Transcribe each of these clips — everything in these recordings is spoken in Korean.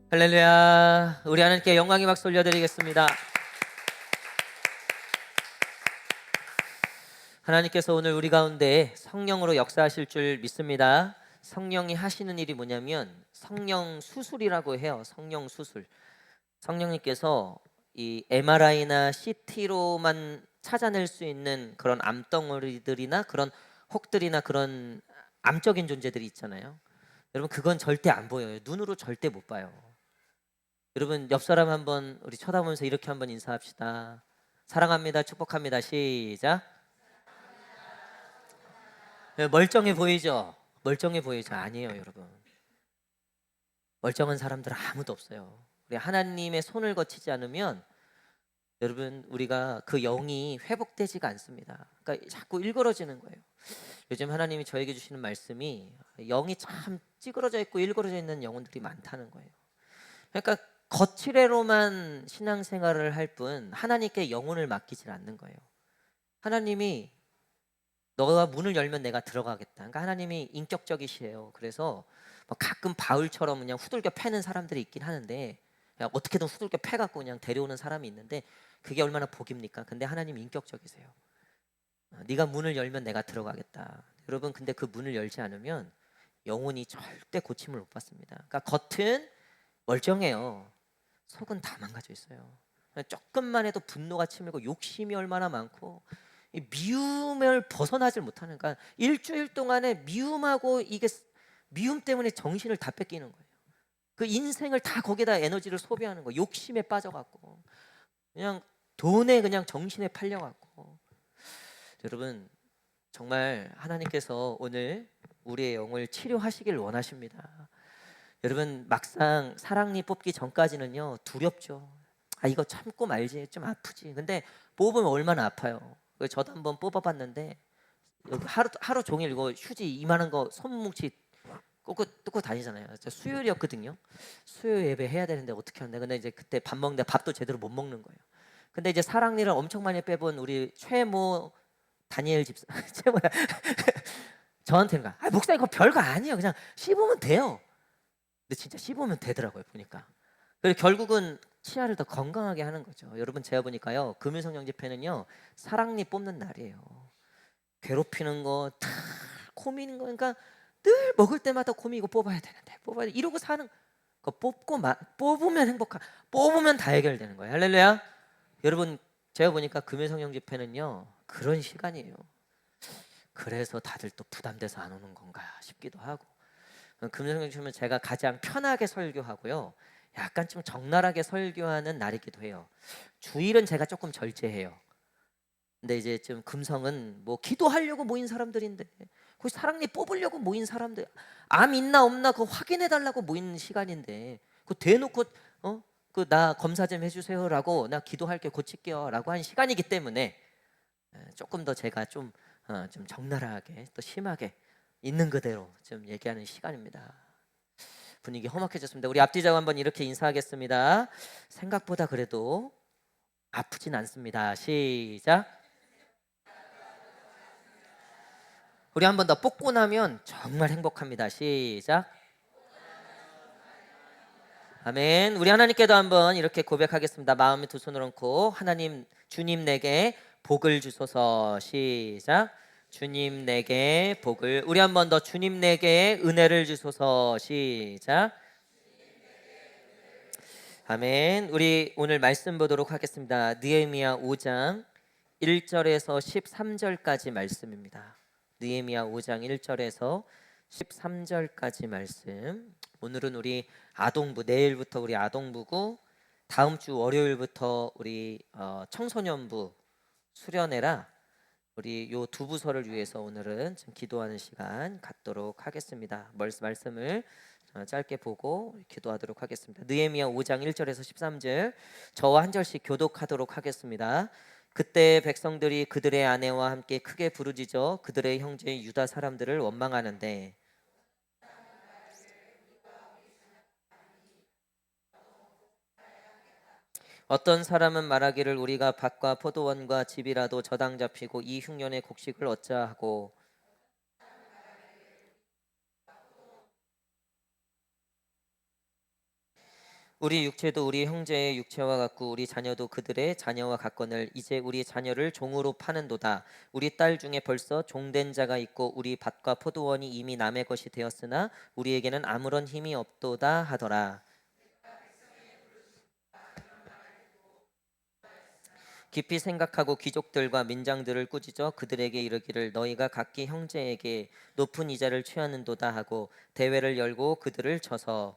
할렐루야. 우리 하나님께 영광의 박수 올려드리겠습니다. 하나님께서 오늘 우리 가운데 성령으로 역사하실 줄 믿습니다. 성령이 하시는 일이 뭐냐면 성령 수술이라고 해요. 성령 수술. 성령님께서 이 MRI나 CT로만 찾아낼 수 있는 그런 암덩어리들이나 그런 혹들이나 그런 암적인 존재들이 있잖아요. 여러분, 그건 절대 안 보여요. 눈으로 절대 못 봐요. 여러분, 옆 사람 한번 우리 쳐다보면서 이렇게 한번 인사합시다. 사랑합니다. 축복합니다. 시작. 네, 멀쩡해 보이죠? 멀쩡해 보이죠? 아니에요, 여러분. 멀쩡한 사람들 아무도 없어요. 우리 하나님의 손을 거치지 않으면 여러분, 우리가 그 영이 회복되지가 않습니다. 그러니까 자꾸 일그러지는 거예요. 요즘 하나님이 저에게 주시는 말씀이 영이 참 찌그러져 있고 일그러져 있는 영혼들이 많다는 거예요. 그러니까 거칠애로만 신앙생활을 할 뿐 하나님께 영혼을 맡기질 않는 거예요. 하나님이 너가 문을 열면 내가 들어가겠다. 그러니까 하나님이 인격적이시에요. 그래서 가끔 바울처럼 그냥 후들겨 패는 사람들이 있긴 하는데, 그냥 어떻게든 후들겨 패갖고 그냥 데려오는 사람이 있는데, 그게 얼마나 복입니까? 근데 하나님 인격적이세요. 네가 문을 열면 내가 들어가겠다. 여러분, 근데 그 문을 열지 않으면 영혼이 절대 고침을 못 받습니다. 그러니까 겉은 멀쩡해요. 속은 다 망가져 있어요. 조금만 해도 분노가 치밀고 욕심이 얼마나 많고 이 미움을 벗어나질 못하는, 그러니까 일주일 동안에 미움하고 이게 미움 때문에 정신을 다 뺏기는 거예요. 그 인생을 다 거기다 에너지를 소비하는 거예요. 욕심에 빠져갖고 그냥 돈에 그냥 정신에 팔려갖고. 여러분, 정말 하나님께서 오늘 우리의 영을 치료하시길 원하십니다. 여러분, 막상 사랑니 뽑기 전까지는요 두렵죠. 아, 이거 참고 말지, 좀 아프지. 근데 뽑으면 얼마나 아파요. 저도 한번 뽑아봤는데 여기 하루 종일 이거 휴지 이만한 거 손뭉치 꽂고 다니잖아요. 저 수요일이었거든요. 수요 예배 해야 되는데 어떻게 하는데, 근데 이제 그때 밥 먹는데 밥도 제대로 못 먹는 거예요. 근데 이제 사랑니를 엄청 많이 빼본 우리 최모 다니엘 집사 최모 저한테는 목사님 그거 별거 아니에요. 그냥 씹으면 돼요. 근데 진짜 씹으면 되더라고요, 보니까. 그래서 결국은 치아를 더 건강하게 하는 거죠. 여러분, 제가 보니까요 금유성령 집회는요 사랑니 뽑는 날이에요. 괴롭히는 거 다 고민인 거. 그러니까 늘 먹을 때마다 고민이고 뽑아야 되는데 뽑아야 돼. 이러고 사는 거. 뽑으면 행복한, 뽑으면 다 해결되는 거예요. 할렐루야. 여러분, 제가 보니까 금요성령 집회는요 그런 시간이에요. 그래서 다들 또 부담돼서 안 오는 건가 싶기도 하고. 금요성령 집회는 제가 가장 편하게 설교하고요 약간 좀 적나라하게 설교하는 날이기도 해요. 주일은 제가 조금 절제해요. 근데 이제 좀 금성은 뭐 기도하려고 모인 사람들인데, 그 사랑니 뽑으려고 모인 사람들, 암 있나 없나 그거 확인해 달라고 모인 시간인데, 그 대놓고 그 나 검사 좀 해주세요라고, 나 기도할게 고칠게요라고 한 시간이기 때문에 조금 더 제가 좀 적나라하게 또 심하게 있는 그대로 좀 얘기하는 시간입니다. 분위기 험악해졌습니다. 우리 앞뒤자고 한번 이렇게 인사하겠습니다. 생각보다 그래도 아프진 않습니다. 시작. 우리 한 번 더 뽑고 나면 정말 행복합니다. 시작. 아멘. 우리 하나님께도 한번 이렇게 고백하겠습니다. 마음에 두 손을 얹고 하나님, 주님 내게 복을 주소서. 시작. 주님 내게 복을. 우리 한 번 더, 주님 내게 은혜를 주소서. 시작. 아멘. 우리 오늘 말씀 보도록 하겠습니다. 느헤미야 5장 1절에서 13절까지 말씀입니다. 느헤미야 5장 1절에서 13절까지 말씀. 오늘은 우리 아동부, 내일부터 우리 아동부고 다음 주 월요일부터 우리 청소년부 수련회라 우리 요 두 부서를 위해서 오늘은 좀 기도하는 시간 갖도록 하겠습니다. 말씀을 짧게 보고 기도하도록 하겠습니다. 느헤미야 5장 1절에서 13절 저와 한 절씩 교독하도록 하겠습니다. 그때 백성들이 그들의 아내와 함께 크게 부르짖어 그들의 형제 유다 사람들을 원망하는데, 어떤 사람은 말하기를 우리가 밭과 포도원과 집이라도 저당 잡히고 이 흉년의 곡식을 얻자 하고, 우리 육체도 우리 형제의 육체와 같고 우리 자녀도 그들의 자녀와 같거늘 이제 우리 자녀를 종으로 파는도다. 우리 딸 중에 벌써 종된 자가 있고 우리 밭과 포도원이 이미 남의 것이 되었으나 우리에게는 아무런 힘이 없도다 하더라. 깊이 생각하고 귀족들과 민장들을 꾸짖어 그들에게 이르기를 너희가 각기 형제에게 높은 이자를 취하는도다 하고 대회를 열고 그들을 쳐서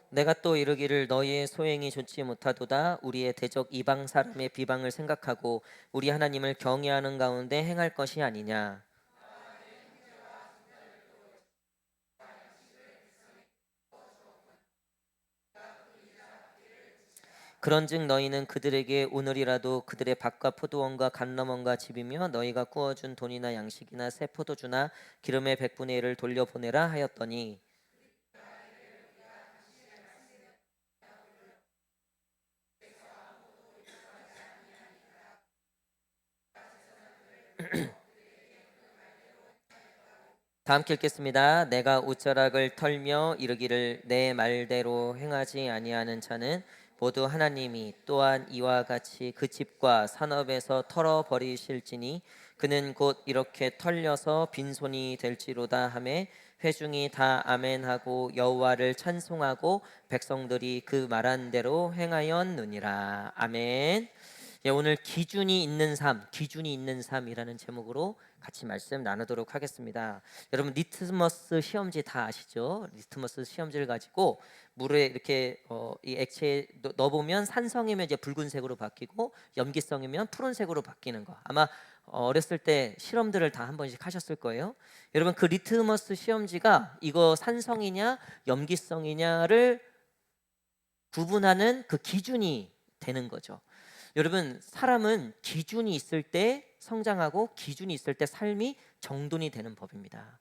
내가 또 이르기를 너희의 소행이 좋지 못하도다. 우리의 대적 이방 사람의 비방을 생각하고 우리 하나님을 경외하는 가운데 행할 것이 아니냐. 그런즉 너희는 그들에게 오늘이라도 그들의 밭과 포도원과 감람원과 집이며 너희가 구워준 돈이나 양식이나 새 포도주나 기름의 100분의 1을 돌려보내라 하였더니 다 함께 읽겠습니다. 내가 옷자락을 털며 이르기를 내 말대로 행하지 아니하는 자는 모두 하나님이 또한 이와 같이 그 집과 산업에서 털어 버리실지니 그는 곧 이렇게 털려서 빈손이 될지로다 하매 회중이 다 아멘하고 여호와를 찬송하고 백성들이 그 말한 대로 행하였느니라. 아멘. 예, 오늘 기준이 있는 삶, 기준이 있는 삶이라는 제목으로 같이 말씀 나누도록 하겠습니다. 여러분 리트머스 시험지 다 아시죠? 리트머스 시험지를 가지고 물에 이렇게 이 액체에 넣어보면 산성이면 이제 붉은색으로 바뀌고 염기성이면 푸른색으로 바뀌는 거. 아마 어렸을 때 실험들을 다 한 번씩 하셨을 거예요. 여러분 그 리트머스 시험지가 이거 산성이냐 염기성이냐를 구분하는 그 기준이 되는 거죠. 여러분 사람은 기준이 있을 때 성장하고 기준이 있을 때 삶이 정돈이 되는 법입니다.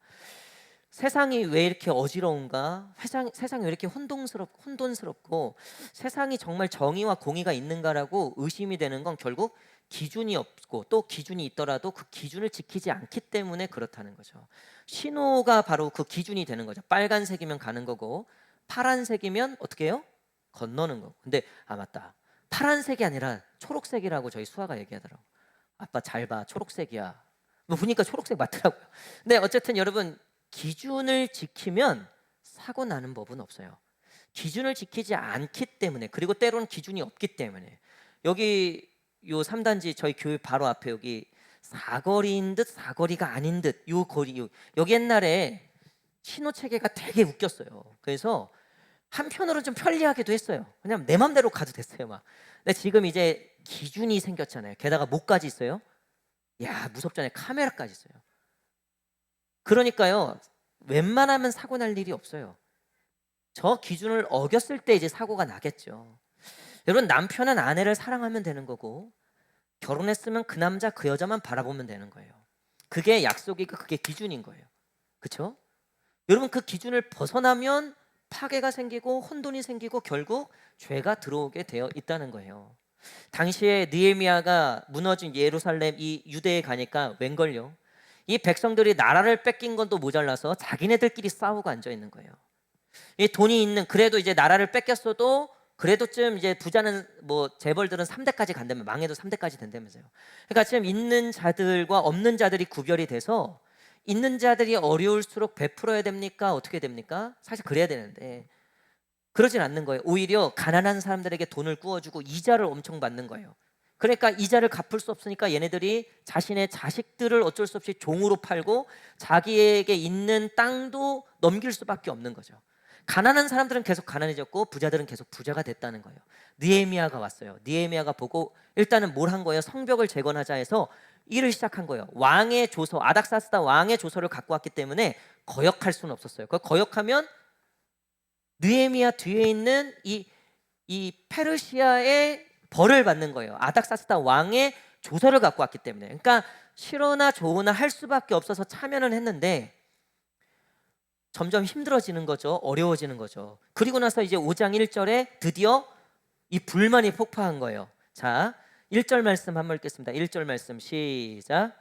세상이 왜 이렇게 어지러운가? 세상이 왜 이렇게 혼돈스럽고 세상이 정말 정의와 공의가 있는가라고 의심이 되는 건 결국 기준이 없고 또 기준이 있더라도 그 기준을 지키지 않기 때문에 그렇다는 거죠. 신호가 바로 그 기준이 되는 거죠. 빨간색이면 가는 거고 파란색이면 어떻게 해요? 건너는 거고. 근데 맞다. 파란색이 아니라 초록색이라고 저희 수아가 얘기하더라고. 아빠 잘 봐, 초록색이야. 뭐 보니까 초록색 맞더라고요. 근데 어쨌든 여러분 기준을 지키면 사고 나는 법은 없어요. 기준을 지키지 않기 때문에 그리고 때로는 기준이 없기 때문에 여기 요 3단지 저희 교회 바로 앞에 여기 사거리인 듯 사거리가 아닌 듯 요 거리 여기 옛날에 신호 체계가 되게 웃겼어요. 그래서 한편으로는 좀 편리하기도 했어요. 왜냐면 내 맘대로 가도 됐어요 막. 근데 지금 이제 기준이 생겼잖아요. 게다가 뭐까지 있어요? 야 무섭잖아요. 카메라까지 있어요. 그러니까요 웬만하면 사고 날 일이 없어요. 저 기준을 어겼을 때 이제 사고가 나겠죠. 여러분 남편은 아내를 사랑하면 되는 거고 결혼했으면 그 남자 그 여자만 바라보면 되는 거예요. 그게 약속이고 그게 기준인 거예요. 그렇죠? 여러분 그 기준을 벗어나면 파괴가 생기고 혼돈이 생기고 결국 죄가 들어오게 되어 있다는 거예요. 당시에 느헤미야가 무너진 예루살렘 이 유대에 가니까 웬걸요? 이 백성들이 나라를 뺏긴 건 또 모자라서 자기네들끼리 싸우고 앉아 있는 거예요. 이 돈이 있는 그래도 이제 나라를 뺏겼어도 그래도 좀 이제 부자는 뭐 재벌들은 3대까지 간다면 망해도 3대까지 된다면서요. 그러니까 지금 있는 자들과 없는 자들이 구별이 돼서 있는 자들이 어려울수록 베풀어야 됩니까? 어떻게 됩니까? 사실 그래야 되는데 그러진 않는 거예요. 오히려 가난한 사람들에게 돈을 구워주고 이자를 엄청 받는 거예요. 그러니까 이자를 갚을 수 없으니까 얘네들이 자신의 자식들을 어쩔 수 없이 종으로 팔고 자기에게 있는 땅도 넘길 수밖에 없는 거죠. 가난한 사람들은 계속 가난해졌고 부자들은 계속 부자가 됐다는 거예요. 느헤미야가 왔어요. 느헤미야가 보고 일단은 뭘 한 거예요? 성벽을 재건하자 해서 일을 시작한 거예요. 왕의 조서, 아닥사스다 왕의 조서를 갖고 왔기 때문에 거역할 수는 없었어요. 그 거역하면 느헤미야 뒤에 있는 이 페르시아의 벌을 받는 거예요. 아닥사스다 왕의 조서를 갖고 왔기 때문에. 그러니까 싫으나 좋으나 할 수밖에 없어서 참여는 했는데 점점 힘들어지는 거죠. 어려워지는 거죠. 그리고 나서 이제 5장 1절에 드디어 이 불만이 폭파한 거예요. 자, 1절 말씀 한번 읽겠습니다. 1절 말씀 시작.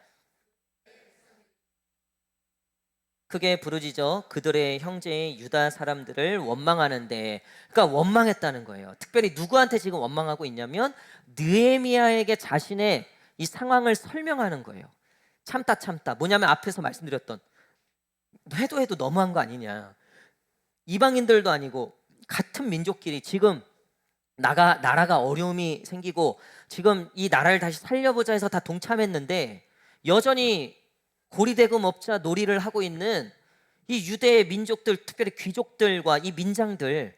크게 부르짖어 그들의 형제의 유다 사람들을 원망하는데, 그러니까 원망했다는 거예요. 특별히 누구한테 지금 원망하고 있냐면 느헤미야에게 자신의 이 상황을 설명하는 거예요. 참다 뭐냐면 앞에서 말씀드렸던 해도 너무한 거 아니냐. 이방인들도 아니고 같은 민족끼리 지금 나라가 어려움이 생기고 지금 이 나라를 다시 살려보자 해서 다 동참했는데 여전히 고리대금 업자 놀이를 하고 있는 이 유대의 민족들, 특별히 귀족들과 이 민장들,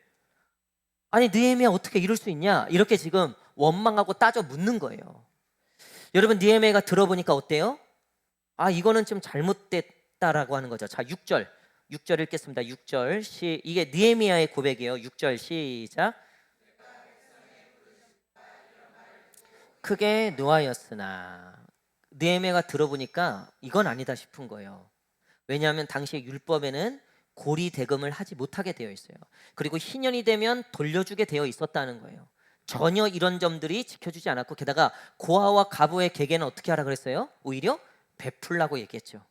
아니 느헤미야 어떻게 이럴 수 있냐, 이렇게 지금 원망하고 따져 묻는 거예요. 여러분, 느헤미야가 들어보니까 어때요? 아, 이거는 좀 잘못됐다라고 하는 거죠. 자, 6절 읽겠습니다. 6절 이게 느헤미야의 고백이에요. 6절 시작. 크게 노하였으나, 느헤미야가 들어보니까 이건 아니다 싶은 거예요. 왜냐하면 당시의 율법에는 고리 대금을 하지 못하게 되어 있어요. 그리고 희년이 되면 돌려주게 되어 있었다는 거예요. 전혀 이런 점들이 지켜주지 않았고, 게다가 고아와 가부의 계계는 어떻게 하라 그랬어요? 오히려 베풀라고 얘기했죠.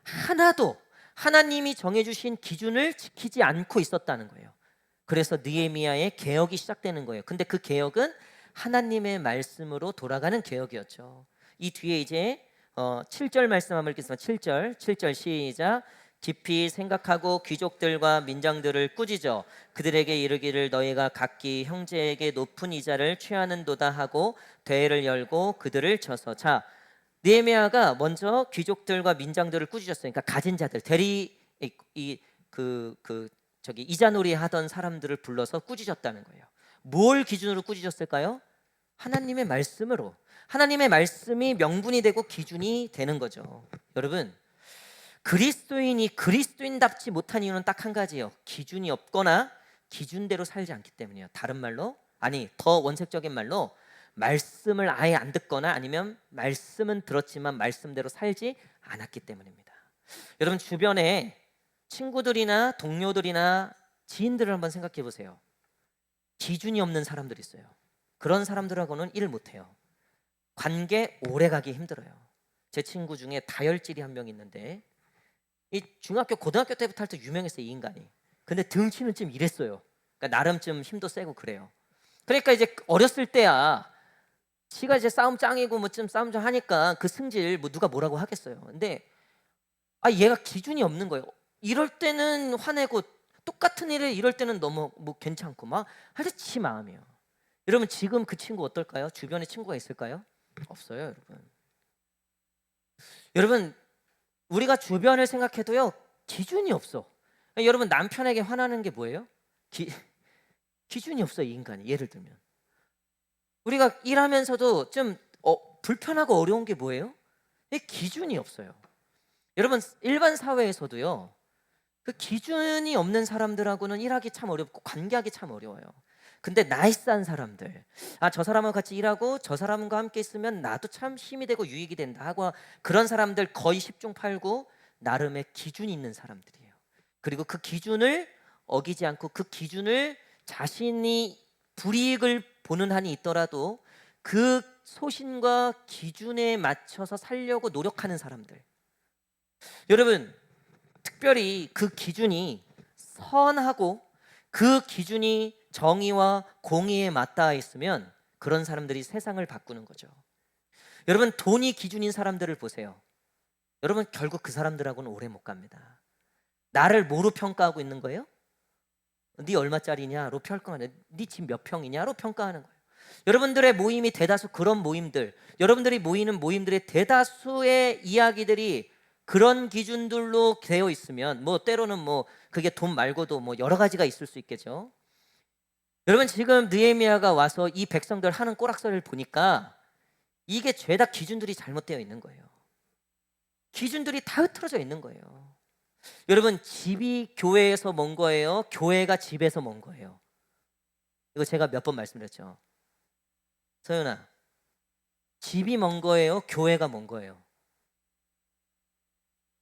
하나도 하나님이 정해주신 기준을 지키지 않고 있었다는 거예요. 그래서 느헤미야의 개혁이 시작되는 거예요. 근데 그 개혁은 하나님의 말씀으로 돌아가는 개혁이었죠. 이 뒤에 이제 7절 말씀 한번 읽겠습니다. 7절 시작. 깊이 생각하고 귀족들과 민장들을 꾸짖어 그들에게 이르기를 너희가 각기 형제에게 높은 이자를 취하는도다 하고 대회를 열고 그들을 쳐서. 자, 느헤미야가 먼저 귀족들과 민장들을 꾸짖었어요. 그러니까 가진 자들, 대리 저기 이자놀이 하던 사람들을 불러서 꾸짖었다는 거예요. 뭘 기준으로 꾸짖었을까요? 하나님의 말씀으로. 하나님의 말씀이 명분이 되고 기준이 되는 거죠. 여러분, 그리스도인이 그리스도인답지 못한 이유는 딱 한 가지예요. 기준이 없거나 기준대로 살지 않기 때문이에요. 다른 말로, 아니 더 원색적인 말로, 말씀을 아예 안 듣거나 아니면 말씀은 들었지만 말씀대로 살지 않았기 때문입니다. 여러분, 주변에 친구들이나 동료들이나 지인들을 한번 생각해 보세요. 기준이 없는 사람들이 있어요. 그런 사람들하고는 일 못해요. 관계 오래가기 힘들어요. 제 친구 중에 다혈질이 한 명 있는데, 이 중학교 고등학교 때부터 할 때 유명했어요, 이 인간이. 근데 등치는 좀 이랬어요. 그러니까 나름 좀 힘도 세고 그래요. 그러니까 이제 어렸을 때야 지가 이제 싸움 짱이고 뭐 좀 싸움 좀 하니까 그 승질 뭐 누가 뭐라고 하겠어요. 근데 얘가 기준이 없는 거예요. 이럴 때는 화내고 똑같은 일을 이럴 때는 너무 뭐 괜찮고 막 하여튼 지 마음이에요. 여러분, 지금 그 친구 어떨까요? 주변에 친구가 있을까요? 없어요, 여러분. 여러분, 우리가 주변을 생각해도요, 기준이 없어. 여러분, 남편에게 화나는 게 뭐예요? 기준이 없어, 이 인간이. 예를 들면 우리가 일하면서도 좀 불편하고 어려운 게 뭐예요? 기준이 없어요. 여러분, 일반 사회에서도요, 그 기준이 없는 사람들하고는 일하기 참 어렵고 관계하기 참 어려워요. 근데 나이스한 사람들, 저 사람과 같이 일하고 저 사람과 함께 있으면 나도 참 힘이 되고 유익이 된다 하고, 그런 사람들 거의 10중 8구 나름의 기준이 있는 사람들이에요. 그리고 그 기준을 어기지 않고 그 기준을 자신이 불이익을 보는 한이 있더라도 그 소신과 기준에 맞춰서 살려고 노력하는 사람들. 여러분, 특별히 그 기준이 선하고 그 기준이 정의와 공의에 맞닿아 있으면 그런 사람들이 세상을 바꾸는 거죠. 여러분, 돈이 기준인 사람들을 보세요. 여러분, 결국 그 사람들하고는 오래 못 갑니다. 나를 뭐로 평가하고 있는 거예요? 네 얼마짜리냐로 평가하는, 네 집 몇 평이냐로 평가하는 거예요. 여러분들의 모임이 대다수 그런 모임들, 여러분들이 모이는 모임들의 대다수의 이야기들이 그런 기준들로 되어 있으면, 뭐 때로는 뭐 그게 돈 말고도 뭐 여러 가지가 있을 수 있겠죠. 여러분, 지금 느헤미야가 와서 이 백성들 하는 꼬락서리를 보니까 이게 죄다 기준들이 잘못되어 있는 거예요. 기준들이 다 흐트러져 있는 거예요. 여러분, 집이 교회에서 먼 거예요? 교회가 집에서 먼 거예요? 이거 제가 몇 번 말씀드렸죠. 서연아, 집이 먼 거예요? 교회가 먼 거예요?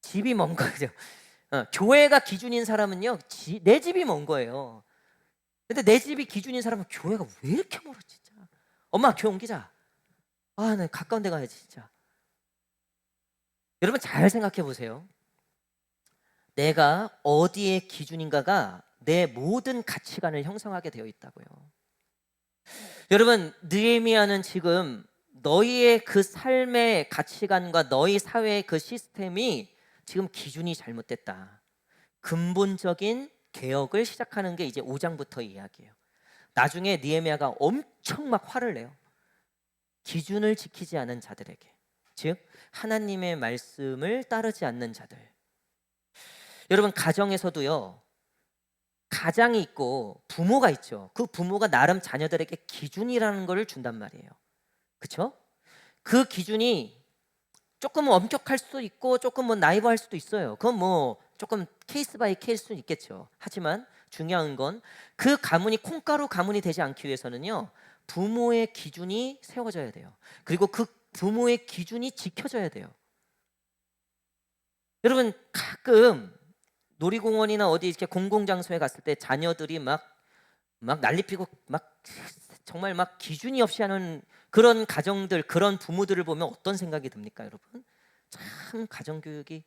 집이 먼 거죠. 교회가 기준인 사람은요, 내 집이 먼 거예요. 근데 내 집이 기준인 사람은 교회가 왜 이렇게 멀어 진짜. 엄마 교회 옮기자. 아, 나 가까운 데 가야지 진짜. 여러분 잘 생각해 보세요. 내가 어디의 기준인가가 내 모든 가치관을 형성하게 되어 있다고요. 여러분, 느헤미야는 지금 너희의 그 삶의 가치관과 너희 사회의 그 시스템이 지금 기준이 잘못됐다. 근본적인 개혁을 시작하는 게 이제 5장부터 이야기예요. 나중에 느헤미야가 엄청 막 화를 내요. 기준을 지키지 않은 자들에게, 즉 하나님의 말씀을 따르지 않는 자들. 여러분, 가정에서도요, 가장이 있고 부모가 있죠. 그 부모가 나름 자녀들에게 기준이라는 것을 준단 말이에요. 그렇죠? 그 기준이 조금 엄격할 수도 있고 조금 뭐 나이브할 수도 있어요. 그건 뭐 조금 케이스 바이 케이스는 있겠죠. 하지만 중요한 건 그 가문이 콩가루 가문이 되지 않기 위해서는요, 부모의 기준이 세워져야 돼요. 그리고 그 부모의 기준이 지켜져야 돼요. 여러분, 가끔 놀이공원이나 어디 이렇게 공공장소에 갔을 때 자녀들이 막 난리 피고 막 정말 막 기준이 없이 하는 그런 가정들, 그런 부모들을 보면 어떤 생각이 듭니까, 여러분? 참 가정교육이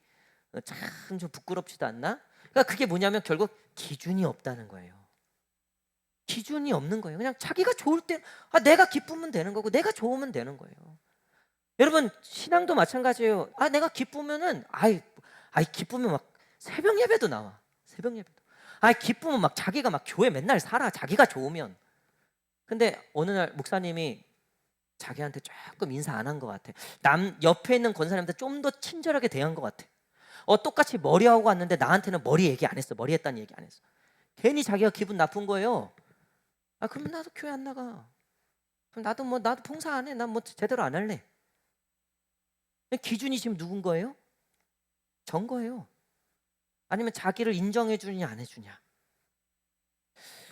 참 좀 부끄럽지도 않나? 그러니까 그게 뭐냐면 결국 기준이 없다는 거예요. 기준이 없는 거예요. 그냥 자기가 좋을 때 내가 기쁘면 되는 거고 내가 좋으면 되는 거예요. 여러분, 신앙도 마찬가지예요. 내가 기쁘면은 기쁘면 막 새벽 예배도 나와. 새벽 예배도. 기쁘면 막 자기가 막 교회 맨날 살아. 자기가 좋으면. 근데 어느 날 목사님이 자기한테 조금 인사 안 한 것 같아. 옆에 있는 권사님한테 좀 더 친절하게 대한 것 같아. 똑같이 머리하고 왔는데 나한테는 머리 얘기 안 했어. 머리 했다는 얘기 안 했어. 괜히 자기가 기분 나쁜 거예요. 그럼 나도 교회 안 나가. 그럼 나도 봉사 안 해. 난 뭐 제대로 안 할래. 기준이 지금 누군 거예요? 전 거예요. 아니면 자기를 인정해 주느냐 안 해주냐.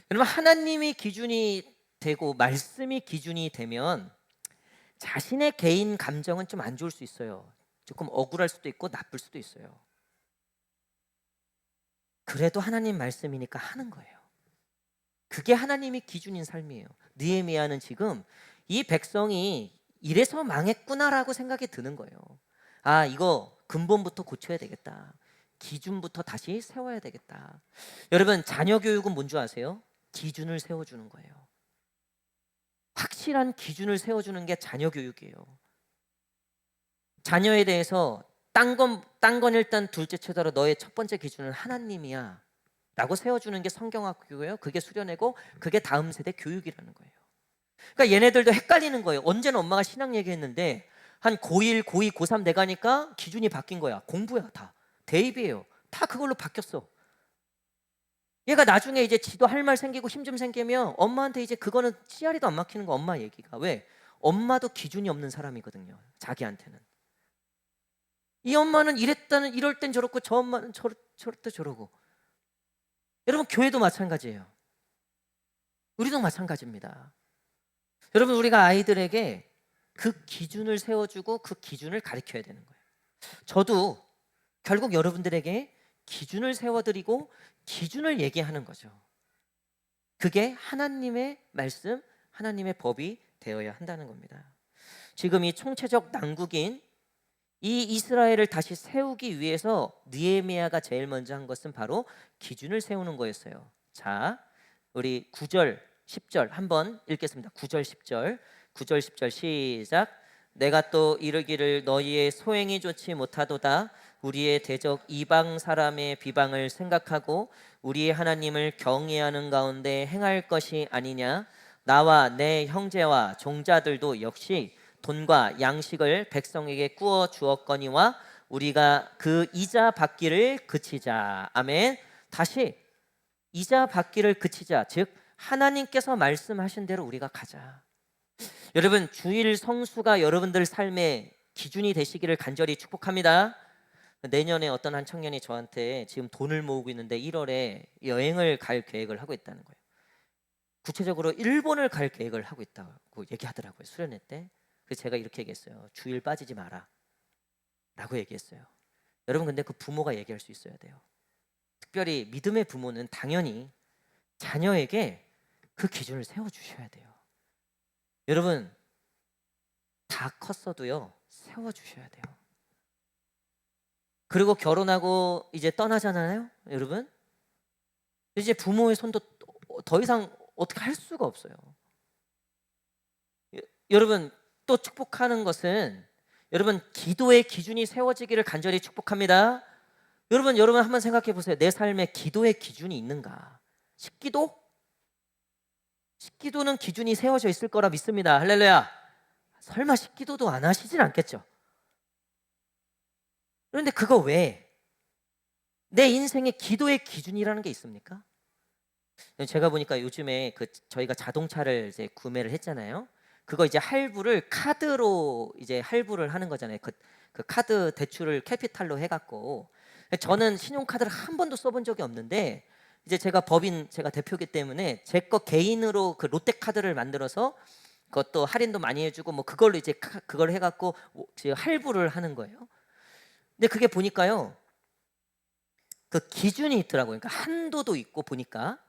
여러분, 하나님이 기준이 되고 말씀이 기준이 되면 자신의 개인 감정은 좀 안 좋을 수 있어요. 조금 억울할 수도 있고 나쁠 수도 있어요. 그래도 하나님 말씀이니까 하는 거예요. 그게 하나님이 기준인 삶이에요. 느헤미야는 지금 이 백성이 이래서 망했구나라고 생각이 드는 거예요. 이거 근본부터 고쳐야 되겠다. 기준부터 다시 세워야 되겠다. 여러분, 자녀 교육은 뭔 줄 아세요? 기준을 세워주는 거예요. 확실한 기준을 세워주는 게 자녀 교육이에요. 자녀에 대해서 딴 건 일단 둘째 쳐다로 너의 첫 번째 기준은 하나님이야 라고 세워주는 게 성경학교예요. 그게 수련회고 그게 다음 세대 교육이라는 거예요. 그러니까 얘네들도 헷갈리는 거예요. 언제는 엄마가 신앙 얘기했는데 한 고1, 고2, 고3 돼가니까 기준이 바뀐 거야. 공부야 다. 대입이에요. 다 그걸로 바뀌었어. 얘가 나중에 이제 지도 할 말 생기고 힘 좀 생기면 엄마한테 이제 그거는 씨알이도 안 막히는 거, 엄마 얘기가. 왜? 엄마도 기준이 없는 사람이거든요. 자기한테는. 이 엄마는 이럴 땐 저렇고 저 엄마는 저럴 때 저러고. 여러분, 교회도 마찬가지예요. 우리도 마찬가지입니다. 여러분, 우리가 아이들에게 그 기준을 세워주고 그 기준을 가르쳐야 되는 거예요. 저도 결국 여러분들에게 기준을 세워드리고 기준을 얘기하는 거죠. 그게 하나님의 말씀, 하나님의 법이 되어야 한다는 겁니다. 지금 이 총체적 난국인 이 이스라엘을 다시 세우기 위해서 느헤미야가 제일 먼저 한 것은 바로 기준을 세우는 거였어요. 자, 우리 9절, 10절 한번 읽겠습니다. 9절, 10절. 9절, 10절 시작. 내가 또 이르기를 너희의 소행이 좋지 못하도다. 우리의 대적 이방 사람의 비방을 생각하고 우리의 하나님을 경외하는 가운데 행할 것이 아니냐. 나와 내 형제와 종자들도 역시 돈과 양식을 백성에게 꾸어 주었거니와 우리가 그 이자 받기를 그치자. 아멘. 다시 이자 받기를 그치자. 즉 하나님께서 말씀하신 대로 우리가 가자. 여러분, 주일 성수가 여러분들 삶의 기준이 되시기를 간절히 축복합니다. 내년에 어떤 한 청년이 저한테 지금 돈을 모으고 있는데 1월에 여행을 갈 계획을 하고 있다는 거예요. 구체적으로 일본을 갈 계획을 하고 있다고 얘기하더라고요. 수련회 때. 그래서 제가 이렇게 얘기했어요. 주일 빠지지 마라 라고 얘기했어요. 여러분, 근데 그 부모가 얘기할 수 있어야 돼요. 특별히 믿음의 부모는 당연히 자녀에게 그 기준을 세워주셔야 돼요. 여러분, 다 컸어도요, 세워주셔야 돼요. 그리고 결혼하고 이제 떠나잖아요, 여러분. 이제 부모의 손도 더 이상 어떻게 할 수가 없어요. 여러분, 또 축복하는 것은 여러분 기도의 기준이 세워지기를 간절히 축복합니다. 여러분 한번 생각해 보세요. 내 삶에 기도의 기준이 있는가? 식기도? 식기도는 기준이 세워져 있을 거라 믿습니다. 할렐루야. 설마 식기도도 안 하시진 않겠죠? 그런데 그거 왜? 내 인생에 기도의 기준이라는 게 있습니까? 제가 보니까 요즘에 저희가 자동차를 이제 구매를 했잖아요. 그거 이제 할부를 카드로 이제 할부를 하는 거잖아요. 그 카드 대출을 캐피탈로 해갖고. 저는 신용카드를 한 번도 써본 적이 없는데 이제 제가 대표기 때문에 제 거 개인으로 그 롯데카드를 만들어서 그것도 할인도 많이 해주고 뭐 그걸로 이제 그걸 해갖고 이제 할부를 하는 거예요. 근데 그게 보니까요, 그 기준이 있더라고요. 그러니까 한도도 있고 보니까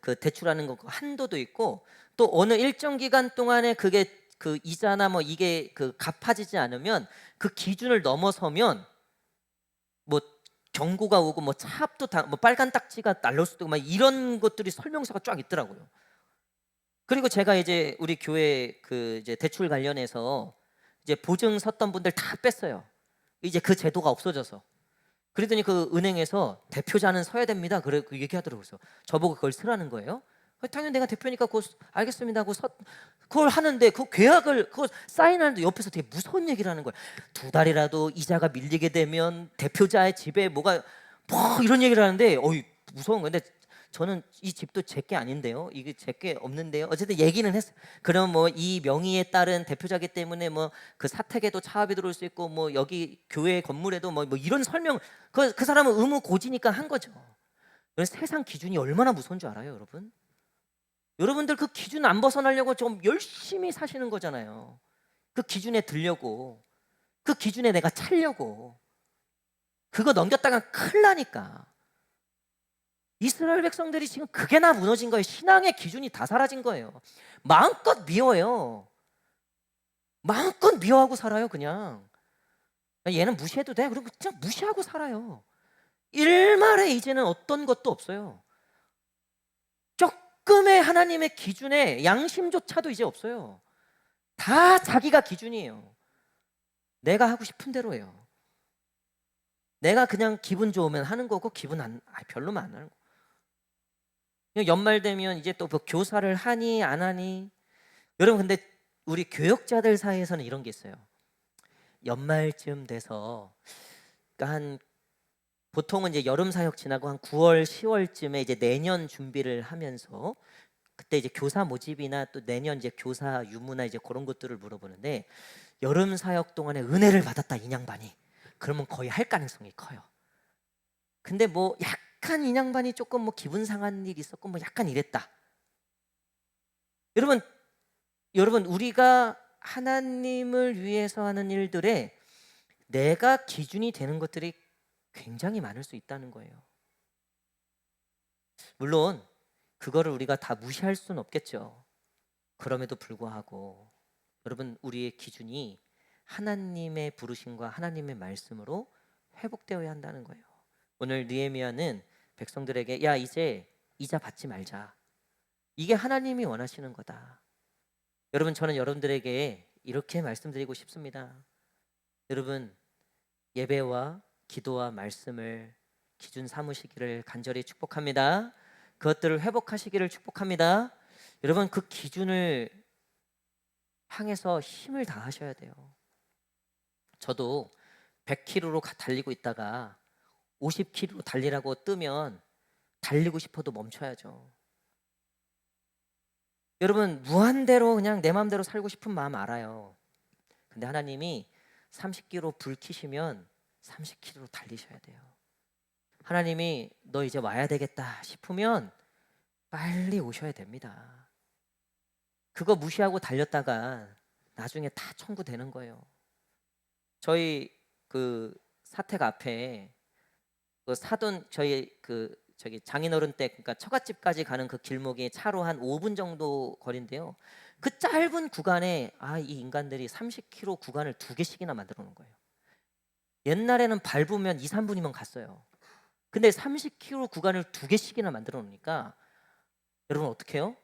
그 대출하는 거 한도도 있고 또 어느 일정 기간 동안에 그게 그 이자나 뭐 이게 그 갚아지지 않으면 그 기준을 넘어서면 뭐 경고가 오고 뭐 차압도 뭐 빨간 딱지가 날라올 수도 있고 막 이런 것들이 설명서가 쫙 있더라고요. 그리고 제가 이제 우리 교회 그 이제 대출 관련해서 이제 보증 섰던 분들 다 뺐어요. 이제 그 제도가 없어져서. 그러더니 그 은행에서 대표자는 서야 됩니다. 그래 그 얘기하더라고요. 그래서 저보고 그걸 쓰라는 거예요. 당연히 내가 대표니까 그거 알겠습니다 하고 그걸 하는데 그 계약을 그거 사인하는데 옆에서 되게 무서운 얘기를 하는 거예요. 2달이라도 이자가 밀리게 되면 대표자의 집에 뭐가 뭐 이런 얘기를 하는데 어이 무서운 건데 저는 이 집도 제 게 아닌데요. 이게 제 게 없는데요. 어쨌든 얘기는 했어요. 그럼 뭐 이 명의에 따른 대표자기 때문에 뭐 그 사택에도 차압이 들어올 수 있고 뭐 여기 교회 건물에도 뭐 이런 설명 그 사람은 의무고지니까 한 거죠. 세상 기준이 얼마나 무서운 줄 알아요, 여러분? 여러분들 그 기준 안 벗어나려고 좀 열심히 사시는 거잖아요. 그 기준에 들려고, 그 기준에 내가 차려고. 그거 넘겼다가 큰일 나니까. 이스라엘 백성들이 지금 그게 나 무너진 거예요. 신앙의 기준이 다 사라진 거예요. 마음껏 미워요. 마음껏 미워하고 살아요, 그냥. 얘는 무시해도 돼. 그리고 그냥 무시하고 살아요. 일말에 이제는 어떤 것도 없어요. 조금의 하나님의 기준에 양심조차도 이제 없어요. 다 자기가 기준이에요. 내가 하고 싶은 대로 해요. 내가 그냥 기분 좋으면 하는 거고 기분 별로면 안 하는 거. 연말 되면 이제 또 뭐 교사를 하니 안 하니. 여러분 근데 우리 교역자들 사이에서는 이런 게 있어요. 연말쯤 돼서 그러니까 보통은 이제 여름 사역 지나고 한 9월, 10월쯤에 이제 내년 준비를 하면서 그때 이제 교사 모집이나 또 내년 이제 교사 유무나 이제 그런 것들을 물어보는데 여름 사역 동안에 은혜를 받았다 인양반이 그러면 거의 할 가능성이 커요. 근데 뭐 약간 인양반이 조금 뭐 기분 상한 일이 있었고 뭐 약간 이랬다. 여러분 우리가 하나님을 위해서 하는 일들에 내가 기준이 되는 것들이 굉장히 많을 수 있다는 거예요. 물론 그거를 우리가 다 무시할 수는 없겠죠. 그럼에도 불구하고 여러분 우리의 기준이 하나님의 부르심과 하나님의 말씀으로 회복되어야 한다는 거예요. 오늘 느헤미야는 백성들에게 야 이제 이자 받지 말자. 이게 하나님이 원하시는 거다. 여러분 저는 여러분들에게 이렇게 말씀드리고 싶습니다. 여러분 예배와 기도와 말씀을 기준 삼으시기를 간절히 축복합니다. 그것들을 회복하시기를 축복합니다. 여러분 그 기준을 향해서 힘을 다하셔야 돼요. 저도 100km로 달리고 있다가 50km 달리라고 뜨면 달리고 싶어도 멈춰야죠. 여러분 무한대로 그냥 내 마음대로 살고 싶은 마음 알아요. 근데 하나님이 30km 불 켜시면 30km로 달리셔야 돼요. 하나님이 너 이제 와야 되겠다 싶으면 빨리 오셔야 됩니다. 그거 무시하고 달렸다가 나중에 다 청구되는 거예요. 저희 그 사택 앞에 그 사돈 저희 저기 장인어른 댁 그러니까 처갓집까지 가는 그 길목이 차로 한 5분 정도 거리인데요. 그 짧은 구간에 이 인간들이 30km 구간을 2개씩이나 만들어 놓은 거예요. 옛날에는 밟으면 2, 3분이면 갔어요. 근데 30km 구간을 2개씩이나 만들어 놓으니까 여러분 어떻게 해요?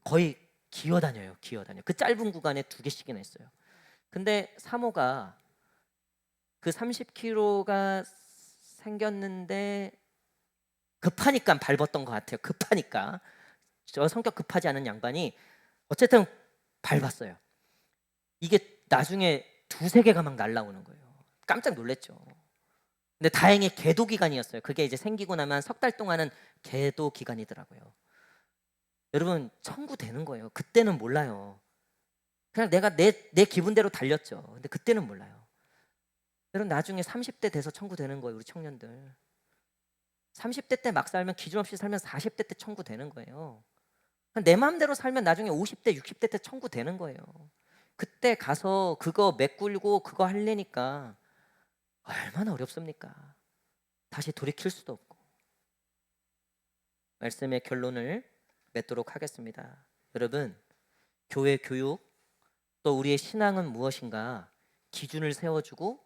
거의 기어다녀요. 그 짧은 구간에 2개씩이나 있어요. 근데 사모가 그 30km가 생겼는데 급하니까 밟았던 것 같아요. 급하니까. 저 성격 급하지 않은 양반이 어쨌든 밟았어요. 이게 나중에 2-3개가 막 날라오는 거예요. 깜짝 놀랐죠. 근데 다행히 계도 기간이었어요. 그게 이제 생기고 나면 3달 동안은 계도 기간이더라고요. 여러분 청구되는 거예요. 그때는 몰라요. 그냥 내가 내 기분대로 달렸죠. 근데 그때는 몰라요. 여러분 나중에 30대 돼서 청구되는 거예요. 우리 청년들 30대 때 막 살면 기준 없이 살면 40대 때 청구되는 거예요. 내 마음대로 살면 나중에 50대 60대 때 청구되는 거예요. 그때 가서 그거 메꿀고 그거 하려니까 얼마나 어렵습니까? 다시 돌이킬 수도 없고. 말씀의 결론을 맺도록 하겠습니다. 여러분 교회 교육 또 우리의 신앙은 무엇인가 기준을 세워주고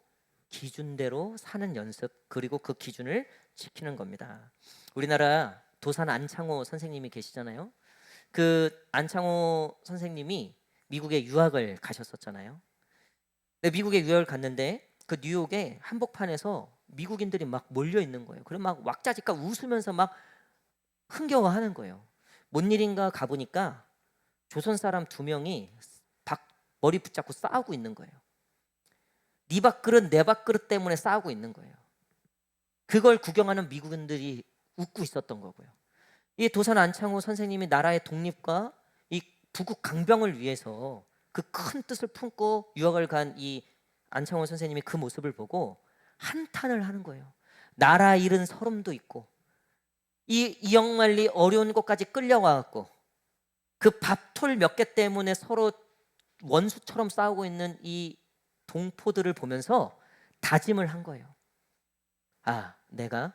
기준대로 사는 연습 그리고 그 기준을 지키는 겁니다. 우리나라 도산 안창호 선생님이 계시잖아요. 그 안창호 선생님이 미국에 유학을 가셨었잖아요. 근데 미국에 유학을 갔는데 그 뉴욕의 한복판에서 미국인들이 막 몰려 있는 거예요. 그럼 막 왁자지껄 웃으면서 막 흥겨워하는 거예요. 뭔 일인가 가보니까 조선 사람 2명이 머리 붙잡고 싸우고 있는 거예요. 네 밥그릇 내 밥그릇 때문에 싸우고 있는 거예요. 그걸 구경하는 미국인들이 웃고 있었던 거고요. 이 도산 안창호 선생님이 나라의 독립과 이 부국 강병을 위해서 그 큰 뜻을 품고 유학을 간 이 안창호 선생님이 그 모습을 보고 한탄을 하는 거예요. 나라 잃은 서름도 있고 이 이영만리 어려운 곳까지 끌려와 갖고 그 밥톨 몇 개 때문에 서로 원수처럼 싸우고 있는 이 동포들을 보면서 다짐을 한 거예요. 내가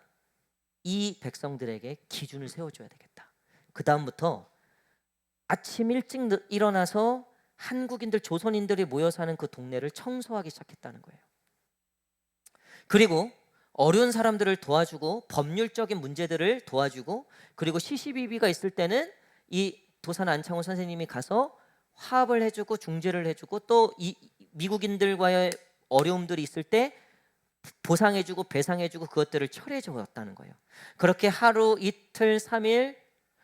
이 백성들에게 기준을 세워줘야 되겠다. 그 다음부터 아침 일찍 일어나서 한국인들 조선인들이 모여 사는 그 동네를 청소하기 시작했다는 거예요. 그리고 어려운 사람들을 도와주고 법률적인 문제들을 도와주고 그리고 시시비비가 있을 때는 이 도산 안창호 선생님이 가서 화합을 해주고 중재를 해주고 또 이 미국인들과의 어려움들이 있을 때 보상해주고 배상해주고 그것들을 처리해줘 왔다는 거예요. 그렇게 하루 이틀 3일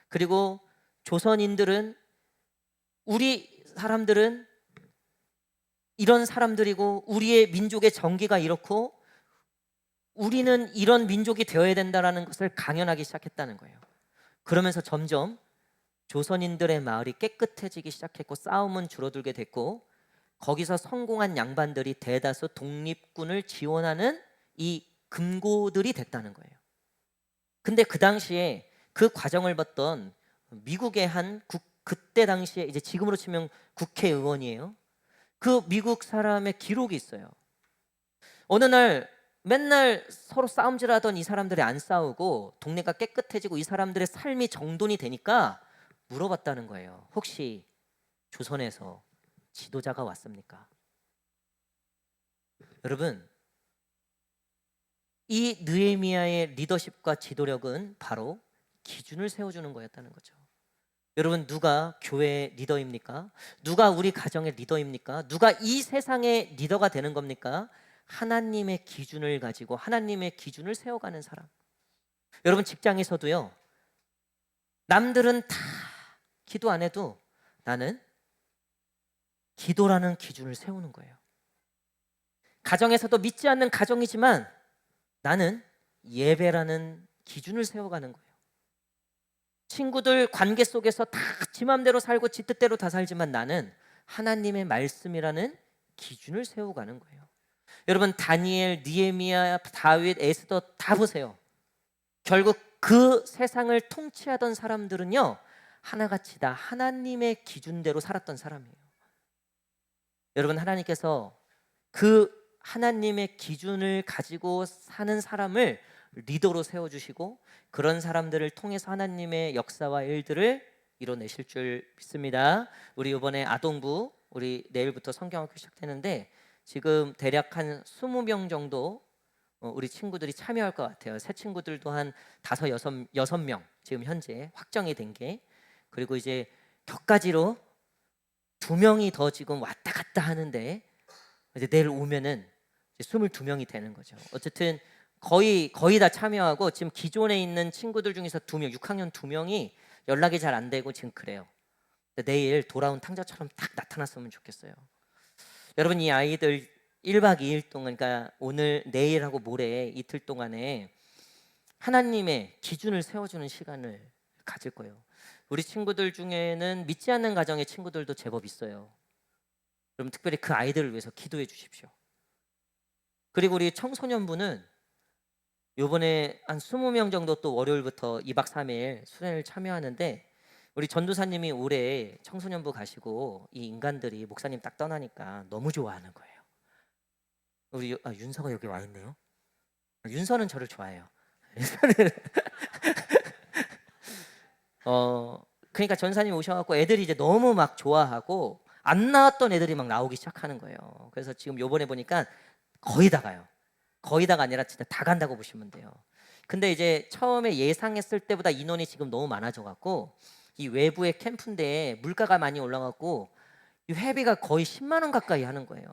그리고 조선인들은 우리 사람들은 이런 사람들이고 우리의 민족의 정기가 이렇고 우리는 이런 민족이 되어야 된다는 것을 강연하기 시작했다는 거예요. 그러면서 점점 조선인들의 마을이 깨끗해지기 시작했고 싸움은 줄어들게 됐고 거기서 성공한 양반들이 대다수 독립군을 지원하는 이 금고들이 됐다는 거예요. 근데 그 당시에 그 과정을 봤던 미국의 그때 당시에 이제 지금으로 치면 국회의원이에요. 그 미국 사람의 기록이 있어요. 어느 날 맨날 서로 싸움질하던 이 사람들이 안 싸우고 동네가 깨끗해지고 이 사람들의 삶이 정돈이 되니까 물어봤다는 거예요. 혹시 조선에서 지도자가 왔습니까? 여러분 이 느헤미야의 리더십과 지도력은 바로 기준을 세워주는 거였다는 거죠. 여러분 누가 교회의 리더입니까? 누가 우리 가정의 리더입니까? 누가 이 세상의 리더가 되는 겁니까? 하나님의 기준을 가지고 하나님의 기준을 세워가는 사람. 여러분 직장에서도요. 남들은 다 기도 안 해도 나는 기도라는 기준을 세우는 거예요. 가정에서도 믿지 않는 가정이지만 나는 예배라는 기준을 세워가는 거예요. 친구들 관계 속에서 다 지 맘대로 살고 지 뜻대로 다 살지만 나는 하나님의 말씀이라는 기준을 세워가는 거예요. 여러분 다니엘, 느헤미야, 다윗, 에스더 다 보세요. 결국 그 세상을 통치하던 사람들은요 하나같이 다 하나님의 기준대로 살았던 사람이에요. 여러분 하나님께서 그 하나님의 기준을 가지고 사는 사람을 리더로 세워주시고 그런 사람들을 통해서 하나님의 역사와 일들을 이뤄내실 줄 믿습니다. 우리 이번에 아동부 우리 내일부터 성경학교 시작되는데 지금 대략 한 20명 정도 우리 친구들이 참여할 것 같아요. 새 친구들도 한 6명 지금 현재 확정이 된 게, 그리고 이제 격가지로 2명이 더 지금 왔다 갔다 하는데 이제 내일 오면은 이제 22명이 되는 거죠. 어쨌든 거의 다 참여하고 지금 기존에 있는 친구들 중에서 2명, 6학년 2명이 연락이 잘 안 되고 지금 그래요. 내일 돌아온 탕자처럼 딱 나타났으면 좋겠어요. 여러분, 이 아이들 1박 2일 동안, 그러니까 오늘 내일하고 모레 이틀 동안에 하나님의 기준을 세워주는 시간을 가질 거예요. 우리 친구들 중에는 믿지 않는 가정의 친구들도 제법 있어요. 그럼 특별히 그 아이들을 위해서 기도해 주십시오. 그리고 우리 청소년부는 요번에 한 20명 정도 또 월요일부터 2박 3일 수련을 참여하는데, 우리 전도사님이 올해 청소년부 가시고 이 인간들이 목사님 딱 떠나니까 너무 좋아하는 거예요. 우리 윤서가 여기 와 있네요. 윤서는 저를 좋아해요. 그러니까 전사님 오셔갖고 애들이 이제 너무 막 좋아하고 안 나왔던 애들이 막 나오기 시작하는 거예요. 그래서 지금 요번에 보니까 거의 다 가요. 거의 다가 아니라 진짜 다 간다고 보시면 돼요. 근데 이제 처음에 예상했을 때보다 인원이 지금 너무 많아져갖고 이 외부의 캠프인데 물가가 많이 올라갔고 이 회비가 거의 10만 원 가까이 하는 거예요.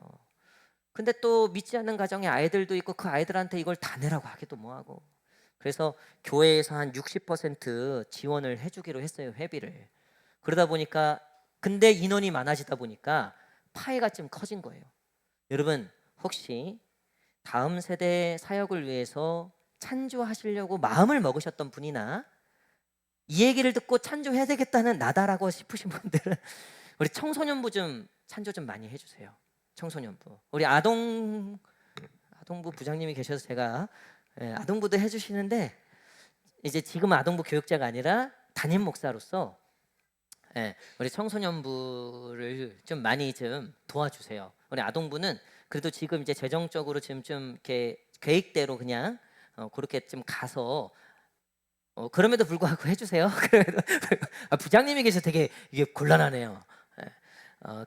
근데 또 믿지 않는 가정의 아이들도 있고 그 아이들한테 이걸 다 내라고 하기도 뭐하고, 그래서 교회에서 한 60% 지원을 해주기로 했어요, 회비를. 그러다 보니까 근데 인원이 많아지다 보니까 파이가 좀 커진 거예요. 여러분, 혹시 다음 세대 사역을 위해서 찬조하시려고 마음을 먹으셨던 분이나 이 얘기를 듣고 찬조해야 되겠다는 나다라고 싶으신 분들은 우리 청소년부 좀 찬조 좀 많이 해주세요. 청소년부, 우리 아동부 부장님이 계셔서 제가 아동부도 해주시는데, 이제 지금 아동부 교육자가 아니라 담임 목사로서 우리 청소년부를 좀 많이 좀 도와주세요. 우리 아동부는 그래도 지금 이제 재정적으로 지금 좀 이렇게 계획대로 그냥 그렇게 좀 가서 그럼에도 불구하고 해주세요. 부장님이 계셔서 되게 이게 곤란하네요.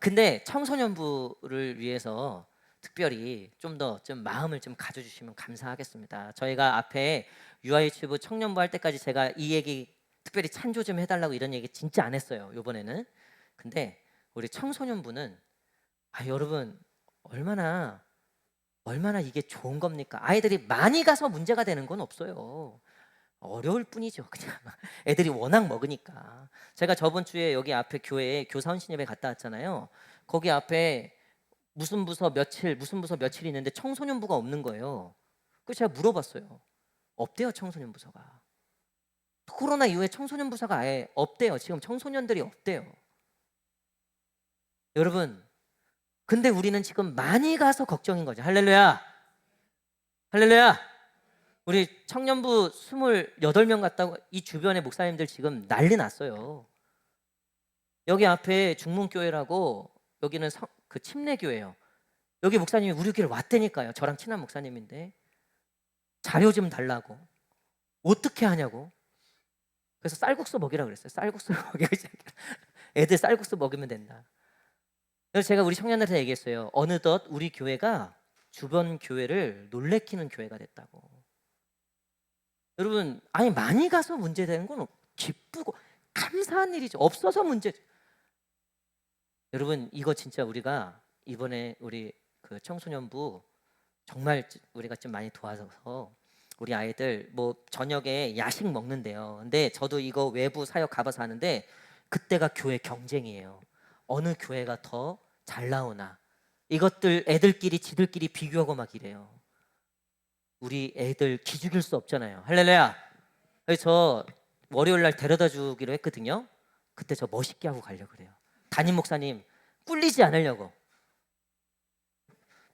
근데 청소년부를 위해서 특별히 좀 더 좀 마음을 좀 가져주시면 감사하겠습니다. 저희가 앞에 유아유치부 청년부 할 때까지 제가 이 얘기 특별히 찬조 좀 해달라고 이런 얘기 진짜 안 했어요, 이번에는. 근데 우리 청소년부는 여러분 얼마나 이게 좋은 겁니까? 아이들이 많이 가서 문제가 되는 건 없어요. 어려울 뿐이죠. 그냥 애들이 워낙 먹으니까. 제가 저번 주에 여기 앞에 교회에 교사헌신 예배 갔다 왔잖아요. 거기 앞에 무슨 부서 며칠 있는데 청소년부가 없는 거예요. 그래서 제가 물어봤어요. 없대요, 청소년 부서가. 코로나 이후에 청소년 부서가 아예 없대요. 지금 청소년들이 없대요. 여러분, 근데 우리는 지금 많이 가서 걱정인 거죠. 할렐루야. 할렐루야. 우리 청년부 28명 갔다고 이 주변에 목사님들 지금 난리 났어요. 여기 앞에 중문교회라고, 여기는 그 침례교회예요. 여기 목사님이 우리 교회를 왔다니까요. 저랑 친한 목사님인데 자료 좀 달라고, 어떻게 하냐고. 그래서 쌀국수 먹이라 그랬어요. 쌀국수 먹이고 애들 쌀국수 먹이면 된다. 그래서 제가 우리 청년들한테 얘기했어요. 어느덧 우리 교회가 주변 교회를 놀래키는 교회가 됐다고. 여러분, 많이 가서 문제되는 건 기쁘고 감사한 일이죠. 없어서 문제죠. 여러분, 이거 진짜 우리가 이번에 우리 그 청소년부 정말 우리가 좀 많이 도와줘서 우리 아이들 뭐 저녁에 야식 먹는데요. 근데 저도 이거 외부 사역 가봐서 하는데 그때가 교회 경쟁이에요. 어느 교회가 더 잘 나오나, 이것들 애들끼리 지들끼리 비교하고 막 이래요. 우리 애들 기죽일 수 없잖아요. 할렐루야. 그래서 저 월요일 날 데려다 주기로 했거든요. 그때 저 멋있게 하고 가려고 그래요. 담임 목사님 꿀리지 않으려고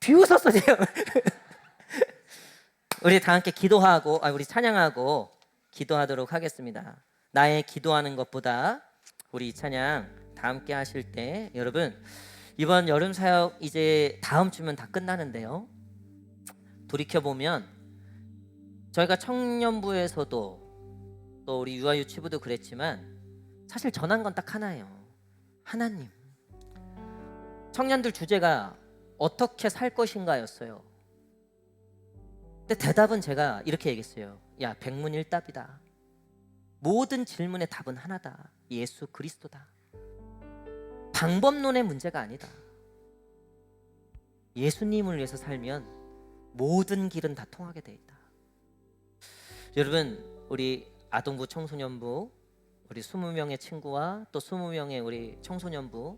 비웃었어 지금. 우리 다 함께 기도하고 우리 찬양하고 기도하도록 하겠습니다. 나의 기도하는 것보다, 우리 이 찬양 다 함께 하실 때, 여러분 이번 여름 사역 이제 다음 주면 다 끝나는데요. 돌이켜 보면 저희가 청년부에서도 또 우리 유아유치부도 그랬지만 사실 전한 건 딱 하나예요. 하나님. 청년들 주제가 어떻게 살 것인가였어요. 근데 대답은 제가 이렇게 얘기했어요. 야, 백문일답이다. 모든 질문의 답은 하나다. 예수 그리스도다. 방법론의 문제가 아니다. 예수님을 위해서 살면 모든 길은 다 통하게 돼 있다. 여러분, 우리 아동부 청소년부 우리 20명의 친구와 또 20명의 우리 청소년부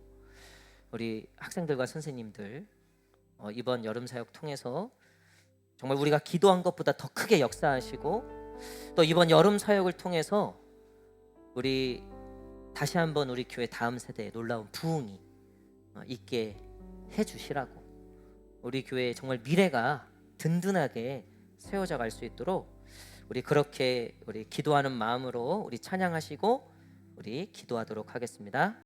우리 학생들과 선생님들 이번 여름 사역 통해서 정말 우리가 기도한 것보다 더 크게 역사하시고 또 이번 여름 사역을 통해서 우리 다시 한번 우리 교회 다음 세대에 놀라운 부흥이 있게 해주시라고 우리 교회의 정말 미래가 든든하게 세워져 갈 수 있도록 우리 그렇게 우리 기도하는 마음으로 우리 찬양하시고 우리 기도하도록 하겠습니다.